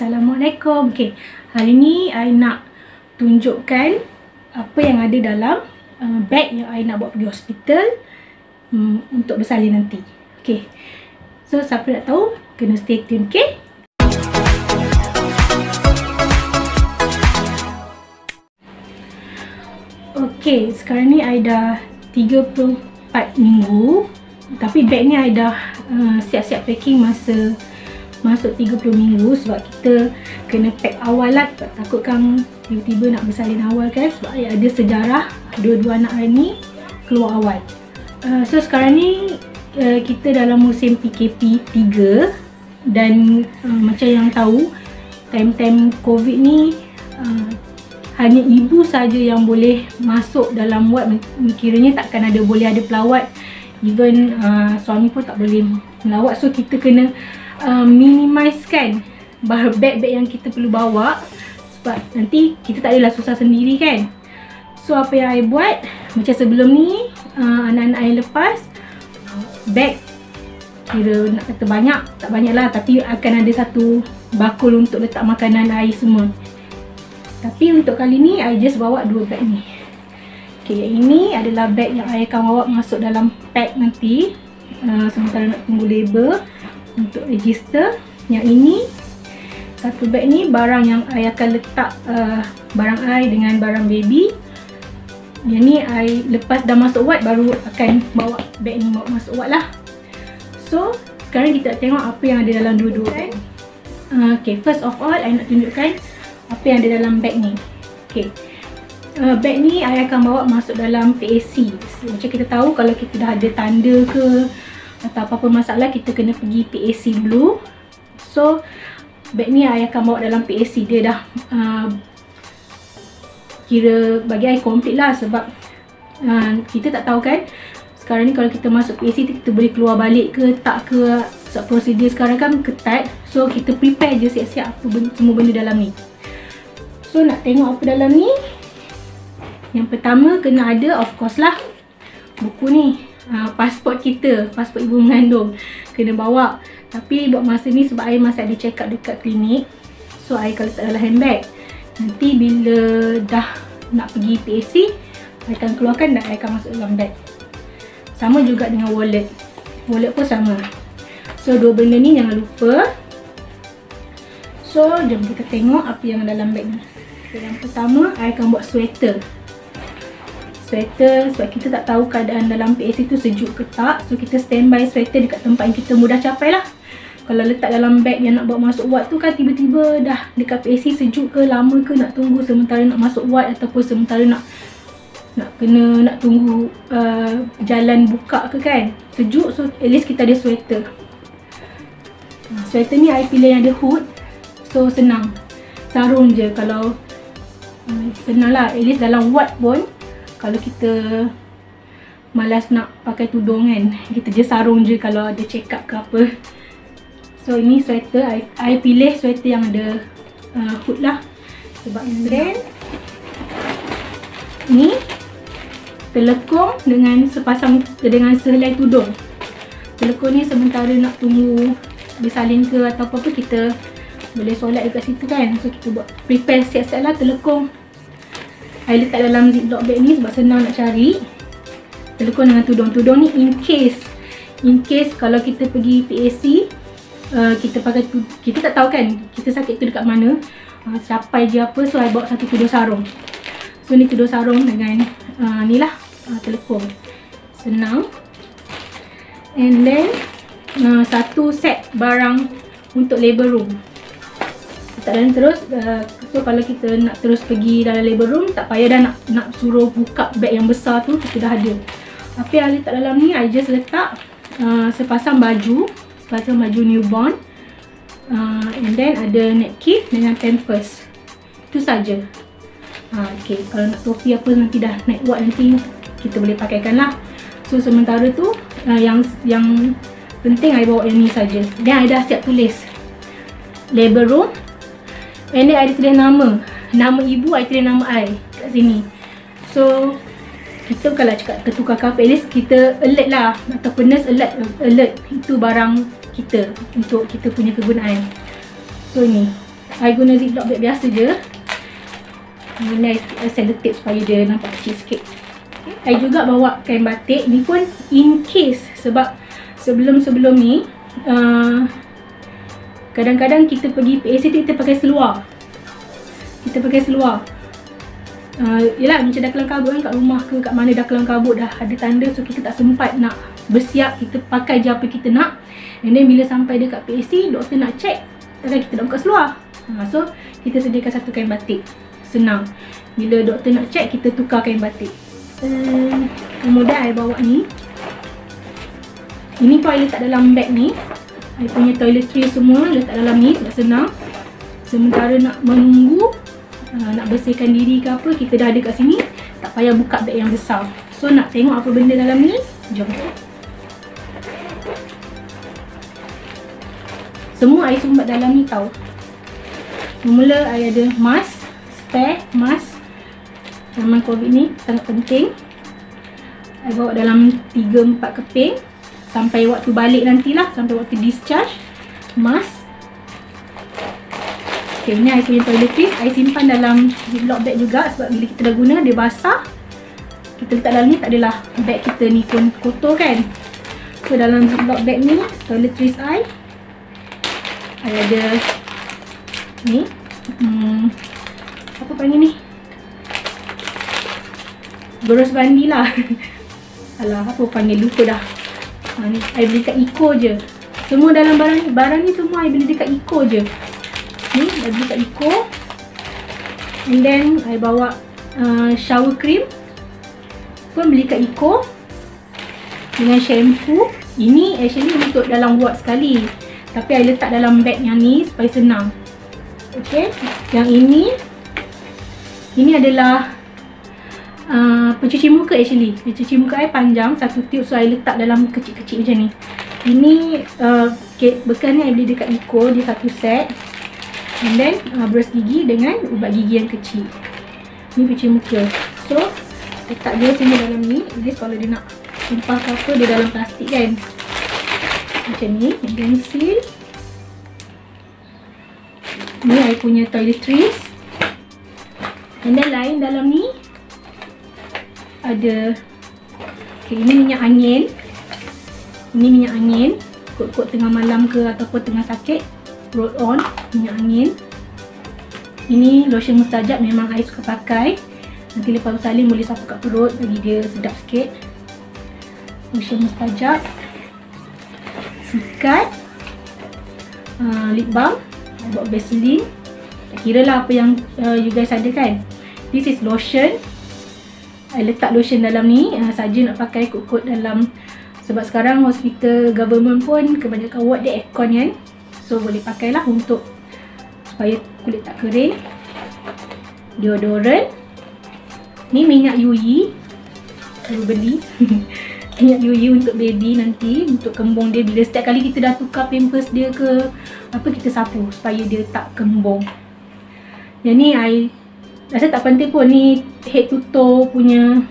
Assalamualaikum. Okay, hari ni I nak tunjukkan apa yang ada dalam beg yang I nak bawa pergi hospital untuk bersalin nanti. Okay, so siapa nak tahu kena stay tune, okay? Okay, sekarang ni I dah 34 minggu. Tapi beg ni I dah siap-siap packing masa masuk 30 minggu. Sebab kita kena pack awal lah. Sebab takut kan tiba-tiba nak bersalin awal kan. Sebab I ada sejarah dua-dua anak I ni keluar awal. So sekarang ni kita dalam musim PKP 3. Dan macam yang tahu, time-time COVID ni hanya ibu saja yang boleh masuk dalam ward. Kiranya takkan boleh ada pelawat. Even suami pun tak boleh melawat. So kita kena minimizekan beg-beg yang kita perlu bawa. Sebab nanti kita tak adalah susah sendiri kan. So apa yang I buat, macam sebelum ni anak-anak I lepas beg, kira nak kata banyak, tak banyak lah, tapi akan ada satu bakul untuk letak makanan I semua. Tapi untuk kali ni I just bawa 2 beg ni. Okay, yang ini adalah beg yang I akan bawa masuk dalam pack nanti sementara nak tunggu label untuk register. Yang ini, satu beg ni barang yang I akan letak barang I dengan barang baby. Yang ni I lepas dah masuk ward baru akan bawa beg ni bawa masuk ward lah. So sekarang kita tengok apa yang ada dalam dua-dua beg. Okay, first of all I nak tunjukkan apa yang ada dalam beg ni. Okay, beg ni I akan bawa masuk dalam PAC. Macam kita tahu kalau kita dah ada tanda ke atau apa-apa masalah, kita kena pergi PAC dulu. So beg ni I akan bawa dalam PAC. Dia dah kira bagi I complete lah. Sebab kita tak tahu kan sekarang ni kalau kita masuk PAC kita boleh keluar balik ke tak ke. Sebab prosedur sekarang kan ketat. So kita prepare je siap-siap semua benda dalam ni. So nak tengok apa dalam ni. Yang pertama kena ada, of course lah, buku ni. Pasport kita, pasport ibu mengandung kena bawa. Tapi buat masa ni sebab I masih ada check up dekat klinik, so I akan letak dalam handbag. Nanti bila dah nak pergi PAC, I akan keluarkan dan I akan masuk dalam bag. Sama juga dengan wallet. Wallet pun sama. So dua benda ni jangan lupa. So jom kita tengok apa yang dalam bag ni. Yang pertama, I akan buat sweater. Sweater sebab kita tak tahu keadaan dalam PAC tu sejuk ke tak. So kita standby sweater dekat tempat yang kita mudah capai lah. Kalau letak dalam beg yang nak bawa masuk ward tu kan tiba-tiba dah dekat PAC sejuk ke, lama ke nak tunggu sementara nak masuk ward, ataupun sementara nak tunggu jalan buka ke kan, sejuk. So at least kita ada sweater. Sweater ni I pilih yang ada hood. So senang, sarung je. Kalau senang lah, at least dalam ward pun kalau kita malas nak pakai tudung kan, kita je sarung je kalau ada check up ke apa. So ini sweater, I pilih sweater yang ada hood lah. Sebab then ni telekung dengan sehelai tudung. Telekung ni sementara nak tunggu bersalin ke atau apa-apa, kita boleh solat dekat situ kan. So kita buat prepare siap-siap lah telekung. I letak dalam ziplock bag ni sebab senang nak cari. Telekung dengan tudung. Tudung ni in case kalau kita pergi PAC, kita pakai kita tak tahu kan kita sakit tu dekat mana, capai je apa. So I bawa satu tudung sarung. So ni tudung sarung dengan ni lah telekung. Senang. And then satu set barang untuk labor room. Letak dalam terus. So kalau kita nak terus pergi dalam labor room, tak payah dah nak suruh buka beg yang besar tu, kita dah ada. Apa yang I letak dalam ni, I just letak sepasang baju newborn, and then ada napkin dengan pampers. Itu saja. Okay, kalau nak topi apa nanti dah naik ward nanti kita boleh pakaikan lah. So sementara tu yang penting I bawa yang ni saja. Dan I dah siap tulis labor room. And then I tulis nama ibu, I tulis nama I kat sini. So kita kalau cakap tertukar kafe, at least kita alert lah, ataupun nurse alert itu barang kita untuk kita punya kegunaan. So ni I guna ziplock bag biasa je. Guna sellotape supaya dia nampak kecil sikit. I juga bawa kain batik ni pun in case, sebab sebelum ni kadang-kadang kita pergi PAC tu kita pakai seluar. Yelah macam dah kelam kabut kan, kat rumah ke kat mana dah kelam kabut, dah ada tanda, so kita tak sempat nak bersiap, kita pakai je apa kita nak. And then bila sampai dekat PAC, doktor nak check, takkan kita nak buka seluar. So kita sediakan satu kain batik, senang. Bila doktor nak check, kita tukar kain batik. Kemudian I bawa ni. Ini pun I letak dalam beg ni. I punya toiletries semua letak dalam ni sebab senang. Sementara nak menunggu, nak bersihkan diri ke apa, kita dah ada kat sini, tak payah buka beg yang besar. So nak tengok apa benda dalam ni, jom. Semua I sumbat dalam ni tau. Mula I ada mask, spare mask. Zaman COVID ni sangat penting. I bawa dalam 3-4 keping sampai waktu balik nantilah, sampai waktu discharge. Mask. Okay, ni I punya toiletries. I simpan dalam ziplock bag juga sebab bila kita dah guna, dia basah. Kita letak dalam ni, tak adalah bag kita ni pun kotor kan. So dalam ziplock bag ni, toiletries I ada ni, apa panggil ni? Boros bandi lah. Alah, apa panggil, lupa dah. Ni I beli kat Eco je. Semua dalam barang ni semua I beli dekat Eco je. Ni I beli kat Eco. And then I bawa shower cream pun beli kat Eco, dengan shampoo. Ini actually untuk dalam ward sekali, tapi I letak dalam bag yang ni supaya senang. Okay, yang ini adalah pencuci muka actually. Pencuci muka I panjang, satu tube, so I letak dalam kecil-kecil macam ni. Ini bekas ni I beli dekat Eco, dia satu set. And then brush gigi dengan ubat gigi yang kecil. Ni pencuci muka. So letak dia semua dalam ni. Jadi kalau dia nak tumpah ke apa, dia dalam plastik kan. Macam ni. And then seal. Ni I punya toiletries. And then lain dalam ni ada, okay, ini minyak angin. Ini minyak angin. Kot-kot tengah malam ke ataupun tengah sakit, roll on minyak angin. Ini lotion mustajab, memang I suka pakai. Nanti lepas bersalin boleh sapu kat perut, bagi dia sedap sikit. Lotion mustajab. Sikat. Lip balm. I bawa Vaseline. Tak kira lah apa yang you guys ada kan. This is lotion. I letak lotion dalam ni saja nak pakai kot-kot dalam, sebab sekarang hospital government pun kebanyakan ward dia aircon kan. So boleh pakailah untuk supaya kulit tak kering. Deodorant. Ni minyak UE, baru beli. Minyak UE untuk baby nanti, untuk kembung dia. Bila setiap kali kita dah tukar pampers dia ke apa, kita sapu supaya dia tak kembung. Yang ni I rasa tak penting pun, ni head to toe punya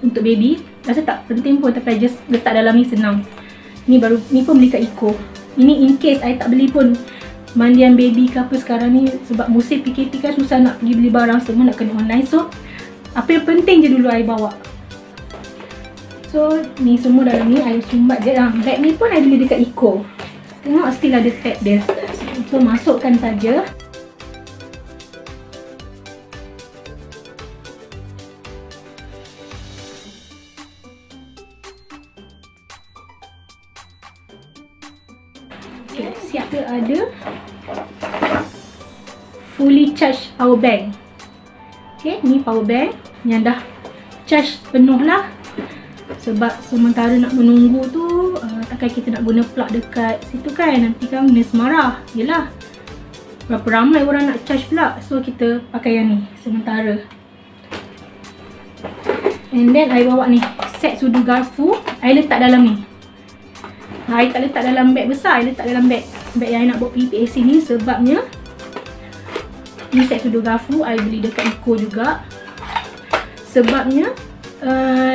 untuk baby. Rasa tak penting pun, tapi I just letak dalam ni, senang. Ni baru, ni pun beli kat Eco. Ini in case I tak beli pun mandian baby ke apa sekarang ni, sebab musim PKP kan susah nak pergi beli barang, semua nak kena online. So apa yang penting je dulu I bawa. So ni semua dalam ni I sumbat je. Bag ni pun I beli dekat Eco. Tengok still ada tag dia. So masukkan saja. Okay, siap dia ada fully charged power bank. Okay, ni power bank yang dah charge penuh lah. Sebab sementara nak menunggu tu, takkan kita nak guna plug dekat situ kan, nanti kan nurse marah. Yelah, berapa ramai orang nak charge plug. So kita pakai yang ni sementara. And then I bawa ni set sudu garfu, I letak dalam ni. I tak letak dalam beg besar, I letak dalam beg yang I nak bawa pergi PAC ni. Sebabnya ni set sudu garfu I beli dekat Eco juga. Sebabnya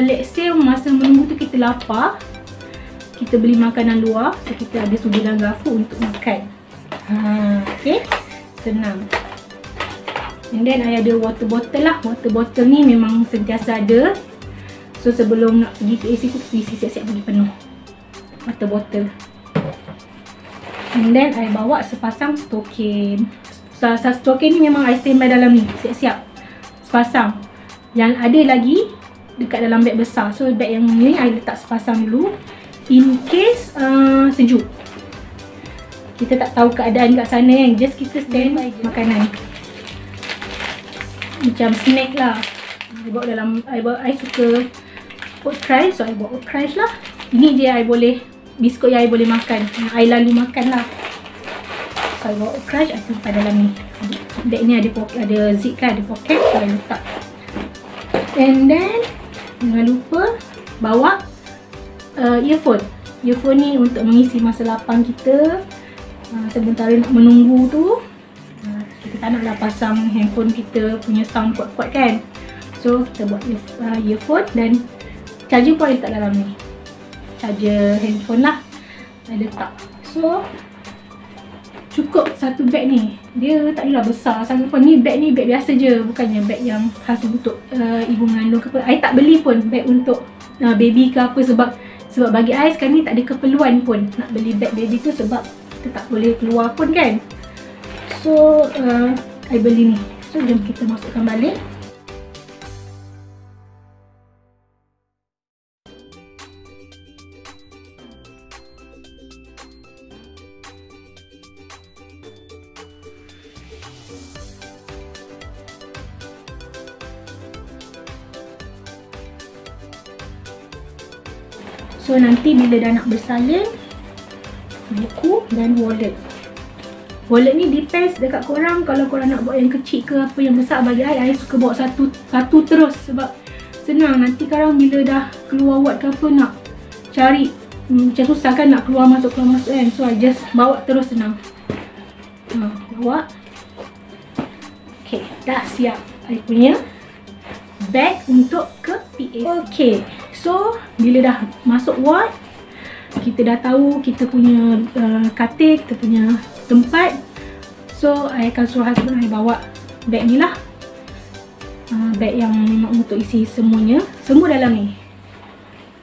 let's say masa menunggu tu kita lapar, kita beli makanan luar, so kita ada sudu dan garfu untuk makan. Okay, senang. And then I ada water bottle lah. Water bottle ni memang sentiasa ada. So sebelum nak pergi PAC tu isi siap-siap pergi penuh water bottle. And then I bawa sepasang stokin. Stokin ni memang I standby dalam ni, siap-siap sepasang. Yang ada lagi dekat dalam beg besar. So beg yang ni I letak sepasang dulu in case sejuk. Kita tak tahu keadaan kat sana kan, just kita standby makanan macam snack lah. I bawa dalam, I suka oat crunch, so I bawa oat crunch lah. Ini je I boleh, biskut yang I boleh makan, yang I lalu makan lah. So I bawa oat crunch, I simpan dalam ni. Bag ni ada poket, ada zip kan, ada poket, so I letak. And then jangan lupa bawa earphone. Earphone ni untuk mengisi masa lapang kita sementara nak menunggu tu. Kita tak naklah pasang handphone kita punya sound kuat-kuat kan. So kita buat earphone dan charger pun letak dalam ni. Charger handphone lah I letak. So cukup satu beg ni. Dia tak adalah besar sangat pun. Ni beg biasa je, bukannya beg yang khas untuk ibu mengandung ke apa. I tak beli pun beg untuk baby ke apa, sebab bagi I sekarang ni tak ada keperluan pun nak beli beg baby tu, sebab kita tak boleh keluar pun kan. So I beli ni. So jom kita masukkan balik. So nanti bila dah nak bersalin, buku dan wallet. Wallet ni depends dekat korang. Kalau korang nak buat yang kecil ke apa, yang besar, bagi I suka bawa satu terus, sebab senang. Nanti korang bila dah keluar ward ke apa nak cari macam susah kan, nak keluar masuk kan. So I just bawa terus, senang. Bawa. Okay, dah siap I punya bag untuk ke PAC. Okay, so bila dah masuk ward, kita dah tahu kita punya katil, kita punya tempat. So I akan suruh husband I bawa beg ni lah. Beg yang memang untuk isi semuanya. Semua dalam ni.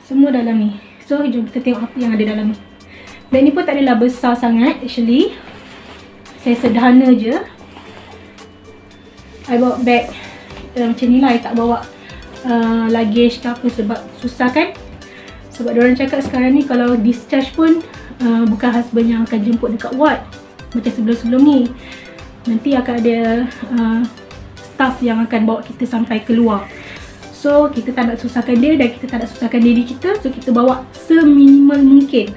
Semua dalam ni. So jom kita tengok apa yang ada dalam ni. Beg ni pun tak adalah besar sangat actually. Saya sederhana je. I bawa beg macam ni lah. I tak bawa luggage ke apa, sebab susah kan. Sebab diorang cakap sekarang ni kalau discharge pun bukan husband yang akan jemput dekat ward macam sebelum-sebelum ni. Nanti akan ada staff yang akan bawa kita sampai keluar. So kita tak nak susahkan dia dan kita tak nak susahkan diri kita. So kita bawa seminimal mungkin.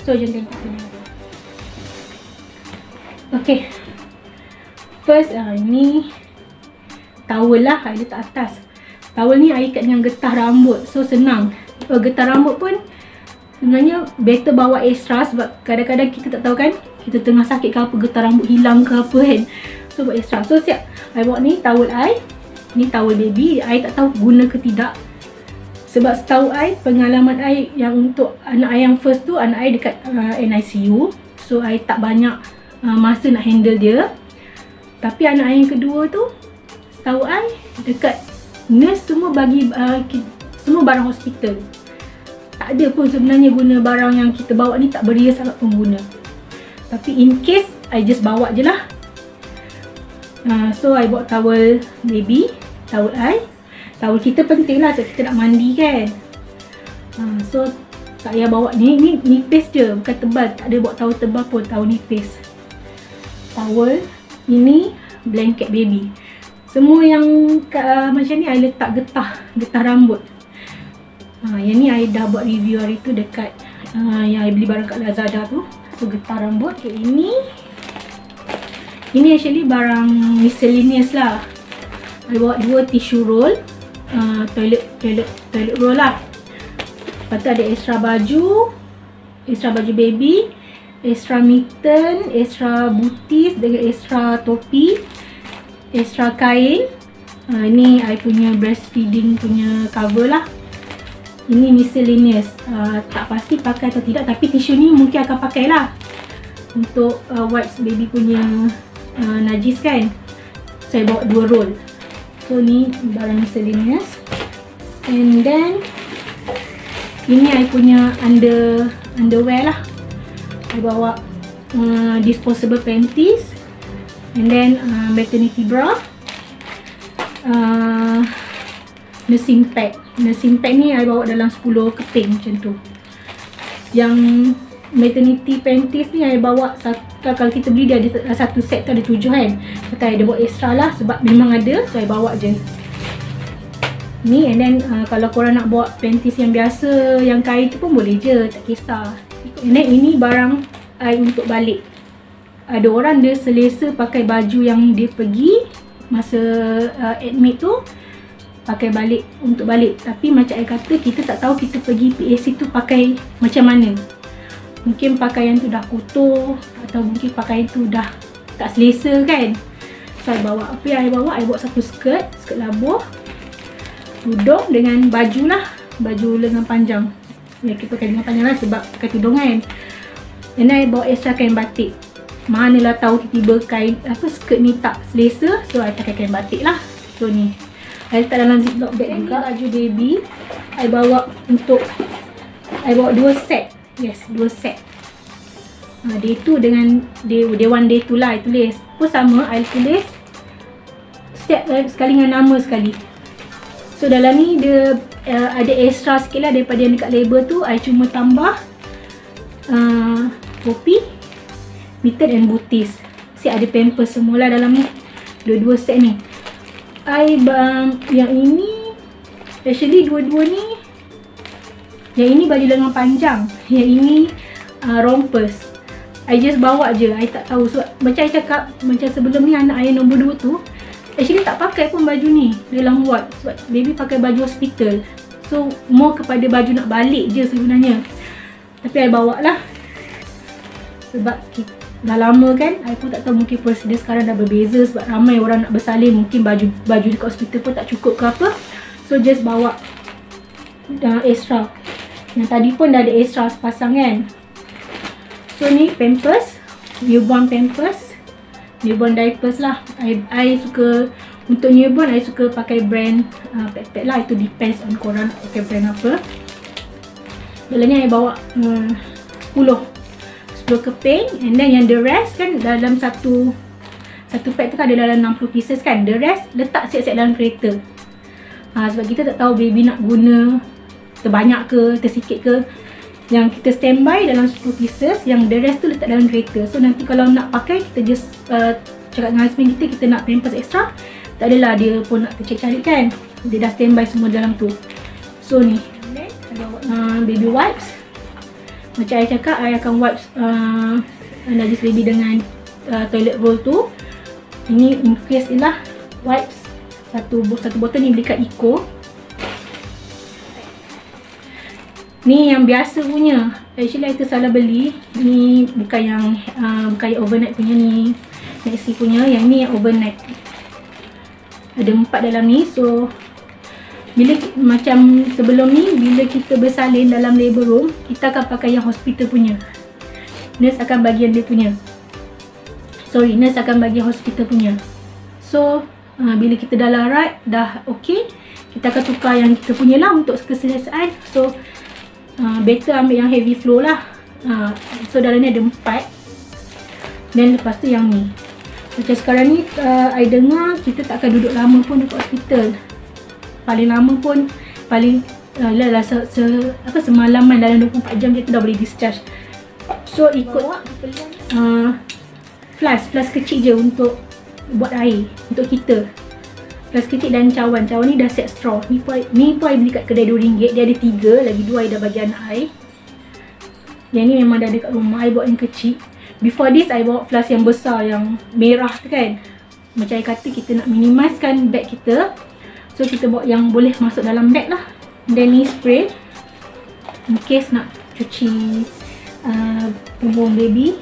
So jom tengok ni. Okay, first ni towel lah I letak atas. Towel ni I ikat dengan getah rambut, so senang. Getah rambut pun sebenarnya better bawa extra, sebab kadang-kadang kita tak tahu kan, kita tengah sakit ke apa, getah rambut hilang ke apa kan. So buat extra. So siap I bawa ni towel I. Ni towel baby. I tak tahu guna ke tidak, sebab setahu I, pengalaman I yang untuk anak I yang first tu, anak I dekat NICU. So I tak banyak masa nak handle dia. Tapi anak I yang kedua tu, setahu I dekat nurse semua bagi semua barang hospital. Tak ada pun sebenarnya guna barang yang kita bawa ni, tak beria sangat pun guna. Tapi in case, I just bawa je lah. So I bawa towel baby, towel I. Towel kita penting lah sebab kita nak mandi kan. So tak payah bawa ni nipis je, bukan tebal. Tak ada bawa towel tebal pun, towel nipis. Towel ini blanket baby. Semua yang macam ni I letak getah rambut. Yang ni I dah buat review hari tu dekat yang I beli barang kat Lazada tu. So getah rambut. Okay, ini actually barang miscellaneous lah. I bawa 2 tissue roll, toilet roll lah. Lepas tu ada extra baju baby, extra mitten, extra booties dengan extra topi, extra kain. Ni I punya breastfeeding punya cover lah. Ini miscellaneous. Tak pasti pakai atau tidak, tapi tisu ni mungkin akan pakai lah untuk wipes baby punya najis kan. Saya bawa 2 roll. So ni barang miscellaneous. And then ini I punya underwear lah. I bawa disposable panties. And then maternity bra. Nursing pad. Nursing pad ni I bawa dalam 10 keping macam tu. Yang maternity panties ni I bawa kalau kita beli dia ada satu set tu ada 7 kan. Kata I ada bawa extra lah sebab memang ada, so I bawa je. Ni and then kalau korang nak bawa panties yang biasa yang kain tu pun boleh je, tak kisah. And then ini barang I untuk balik. Ada orang dia selesa pakai baju yang dia pergi masa admit tu, pakai balik untuk balik. Tapi macam I kata, kita tak tahu kita pergi PAC tu pakai macam mana. Mungkin pakaian tu dah kotor atau mungkin pakaian tu dah tak selesa kan. So I bawa apa yang I bawa? I bawa satu skirt labuh, tudung dengan baju lah, baju lengan panjang. Ya, kita pakai lengan panjang lah sebab pakai tudung kan. And then I bawa extra kain batik. Manalah tahu tiba-tiba kain skirt ni tak selesa, so I pakai kain batik lah. So ni I letak dalam ziplock bag juga. Baju baby I bawa untuk, I bawa 2 set. Yes, 2 set. Day 2 dengan day 1 day 2 lah I tulis. Pun sama, I tulis setiap sekali dengan nama sekali. So dalam ni dia ada extra sikit lah daripada yang dekat label tu. I cuma tambah topi, mitten and booties. Siap ada pampers semua lah dalam ni. Dua-dua set ni. Yang ini actually dua-dua ni, yang ini baju lengan panjang, yang ini rompers. I just bawa je, I tak tahu sebab macam I cakap, macam sebelum ni anak I nombor 2 tu actually tak pakai pun baju ni dalam ward sebab baby pakai baju hospital. So more kepada baju nak balik je sebenarnya. Tapi I bawa lah sebab dah lama kan. I pun tak tahu, mungkin prosedur sekarang dah berbeza sebab ramai orang nak bersalin, mungkin baju dekat hospital pun tak cukup ke apa. So just bawa extra. Yang tadi pun dah ada extra sepasang kan. So ni pampers, newborn pampers, newborn diapers lah. I suka untuk newborn, I suka pakai brand pet lah. Itu depends on korang nak pakai brand apa. Dalam ni I bawa 10 keping. And then yang the rest kan dalam satu pack tu kan ada dalam 60 pieces kan. The rest letak siap-siap dalam kereta. Sebab kita tak tahu baby nak guna terbanyak ke, tersikit ke. Yang kita standby dalam 10 pieces, yang the rest tu letak dalam kereta. So nanti kalau nak pakai, kita just cakap dengan husband kita nak pampers extra. Tak adalah dia pun nak cari-cari kan. Dia dah standby semua dalam tu. So ni baby wipes. Macam I cakap, I akan wipes najis baby dengan toilet roll tu. Ini in case lah wipes. Satu botol ni beli kat Eco. Ni yang biasa punya. Actually I tersalah beli. Ni bukan yang overnight punya ni. Maxi punya. Yang ni yang overnight. Ada 4 dalam ni. So bila macam sebelum ni, bila kita bersalin dalam labor room, kita akan pakai yang hospital punya. Nurse akan bagi yang dia punya. Nurse akan bagi hospital punya. So bila kita dah larat, dah okey, kita akan tukar yang kita punya lah untuk keselesaan. So better ambil yang heavy flow lah. So dalam ni ada 4. Dan lepas tu yang ni. Macam sekarang ni I dengar kita tak akan duduk lama pun dekat hospital. Paling lama pun semalaman, dalam 24 jam kita dah boleh discharge. So ikut flask kecil je untuk buat air untuk kita. Flask kecil dan cawan. Cawan ni dah set straw. Ni pun I beli kat kedai RM2. Dia ada 3, lagi 2 I dah bagi anak I. Yang ni memang dah ada kat rumah. I bawa yang kecil. Before this I bawa flask yang besar, yang merah tu kan. Macam I kata, kita nak minimizekan bag kita. So kita bawa yang boleh masuk dalam bag lah. Dan ni spray in case nak cuci punggung baby,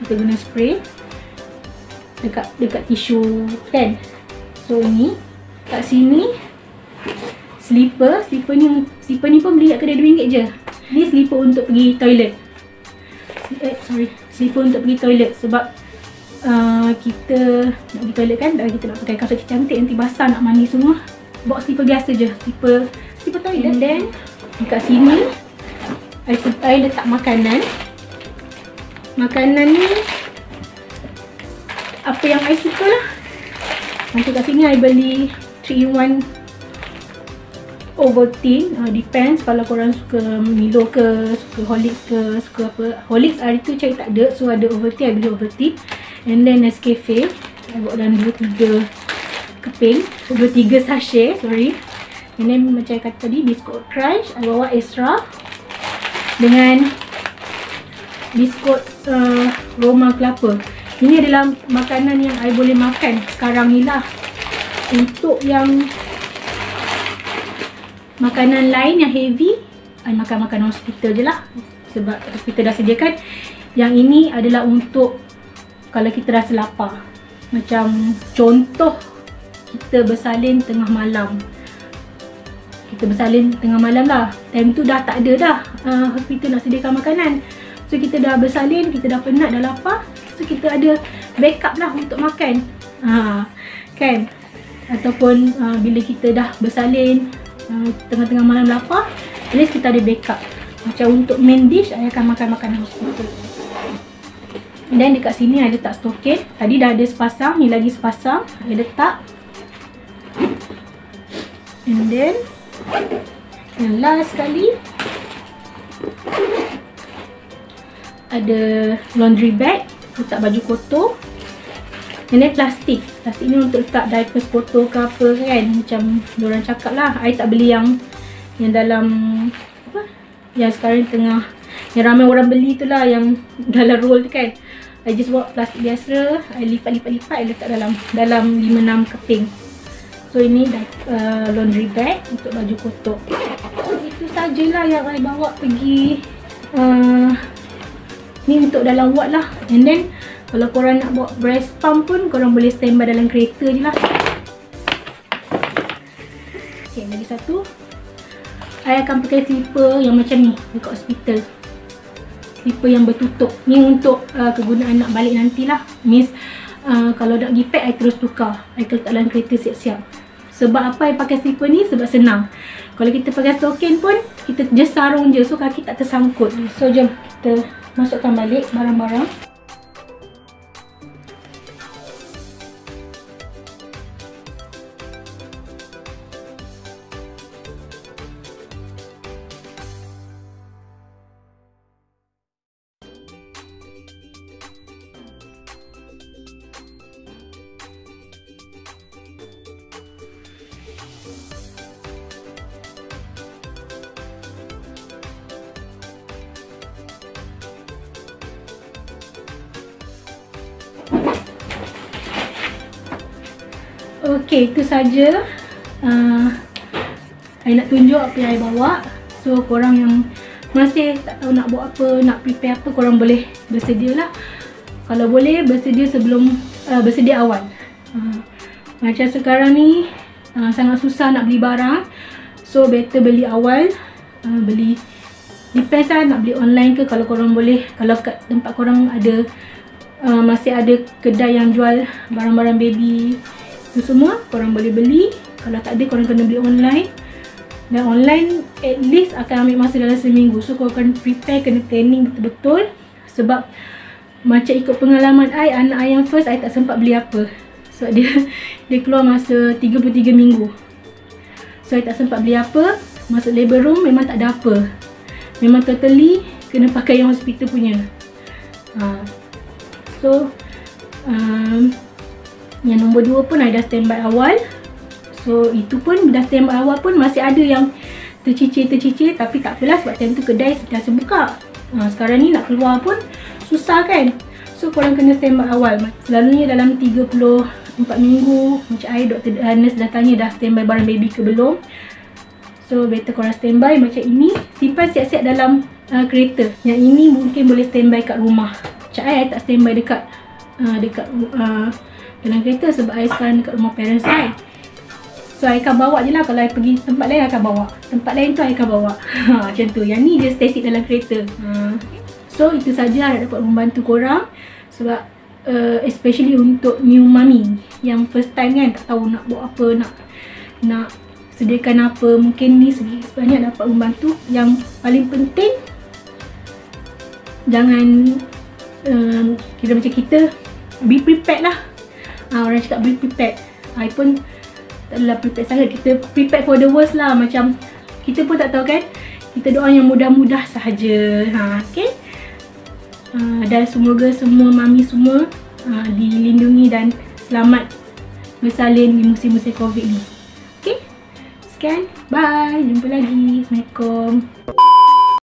kita guna spray dekat tisu kan. So ni kat sini slipper ni pun beli kat kedai RM2 je. Ni slipper untuk pergi toilet. Slipper untuk pergi toilet sebab kita nak pergi toilet kan, kita nak pakai kasut cantik, nanti basah nak mandi semua, bawa slipper biasa je, slipper toilet. And then dekat sini I letak makanan. Makanan ni apa yang I suka lah. Nanti kat sini I beli 3-in-1 Ovaltine. Depends kalau korang suka Milo ke, suka Horlicks ke, suka apa. Horlicks hari tu cari tak ada, so ada Ovaltine, I beli Ovaltine. And then Nescafe, I bawa dalam 2-3 keping, 2-3 sachet, sorry. And then macam I kata tadi, biskut crunch I bawa extra, dengan biskut Roma kelapa. Ini adalah makanan yang I boleh makan sekarang ni lah. Untuk yang makanan lain yang heavy, I makan makanan hospital je lah, sebab hospital dah sediakan. Yang ini adalah untuk kalau kita rasa lapar. Macam contoh, kita bersalin tengah malam. Kita bersalin tengah malam lah, time tu dah tak ada dah hospital nak sediakan makanan. So kita dah bersalin, kita dah penat, dah lapar, so kita ada backup lah untuk makan, kan. Ataupun bila kita dah bersalin tengah-tengah malam lapar, at least kita ada backup. Macam untuk main dish, saya akan makan makanan hospital. Dan dekat sini I letak stokin. Tadi dah ada sepasang, ni lagi sepasang I letak. And then yang last sekali ada laundry bag, letak baju kotor. And then plastik ni untuk letak diapers kotor ke apa kan, macam diorang cakap lah. I tak beli yang dalam apa, yang sekarang tengah, yang ramai orang beli tu lah, yang dalam roll tu kan. I just bawa plastik biasa, I lipat, I letak dalam 5-6 keping. So ini laundry bag untuk baju kotor. So itu sajalah yang I bawa pergi ni untuk dalam ward lah. And then kalau korang nak bawa breast pump pun, korang boleh standby dalam kereta je lah. Okay, lagi satu, I akan pakai slipper yang macam ni dekat hospital. Slipper yang bertutup. Ni untuk kegunaan nak balik nantilah. Means kalau nak pergi pack, I terus tukar, I letak dalam kereta siap-siap. Sebab apa I pakai slipper ni? Sebab senang. Kalau kita pakai stokin pun, kita just sarung je, so kaki tak tersangkut. So jom kita masukkan balik barang-barang. Okay, itu saja I nak tunjuk apa yang I bawa. So korang yang masih tak tahu nak buat apa, nak prepare apa, korang boleh bersedia lah. Kalau boleh bersedia sebelum bersedia awal. Macam sekarang ni sangat susah nak beli barang, so better beli awal. Beli depends lah, nak beli online ke. Kalau korang boleh, kalau kat tempat korang ada masih ada kedai yang jual barang-barang baby, itu semua korang boleh beli. Kalau tak ada, korang kena beli online. Dan online at least akan ambil masa dalam seminggu. So korang prepare, kena planning betul-betul. Sebab macam ikut pengalaman I, anak I yang first, I tak sempat beli apa. Sebab dia keluar masa 33 minggu. So I tak sempat beli apa. Masuk labor room memang tak ada apa. Memang totally kena pakai yang hospital punya. So yang nombor 2 pun I dah standby awal. So itu pun dah standby awal pun masih ada yang tercicir. Tapi tak apalah, sebab time tu kedai dah sebuka. Sekarang ni nak keluar pun susah kan. So korang kena standby awal. Selalunya dalam 34 minggu, macam I, Dr. nurse dah tanya dah standby barang baby ke belum. So better korang standby macam ini. Simpan siap-siap dalam kereta. Yang ini mungkin boleh standby kat rumah. Macam I tak standby dekat dalam kereta, sebab I sekarang dekat rumah parents I. So I akan bawa je lah. Kalau I pergi tempat lain, I akan bawa. Tempat lain tu I akan bawa. Macam tu. Yang ni dia static dalam kereta. So itu saja, harap dapat membantu korang. Sebab especially untuk new mommy yang first time kan, tak tahu nak buat apa, nak sediakan apa. Mungkin ni sedikit sebanyak dapat membantu. Yang paling penting, jangan kira macam kita, be prepared lah. Orang cakap be prepared, I pun tak adalah prepared sangat. Kita prepared for the worst lah. Macam kita pun tak tahu kan, kita doa yang mudah-mudah sahaja. Okay. Dan semoga semua mami semua dilindungi dan selamat bersalin di musim-musim COVID ni. Okay. Sekian. Bye. Jumpa lagi. Assalamualaikum.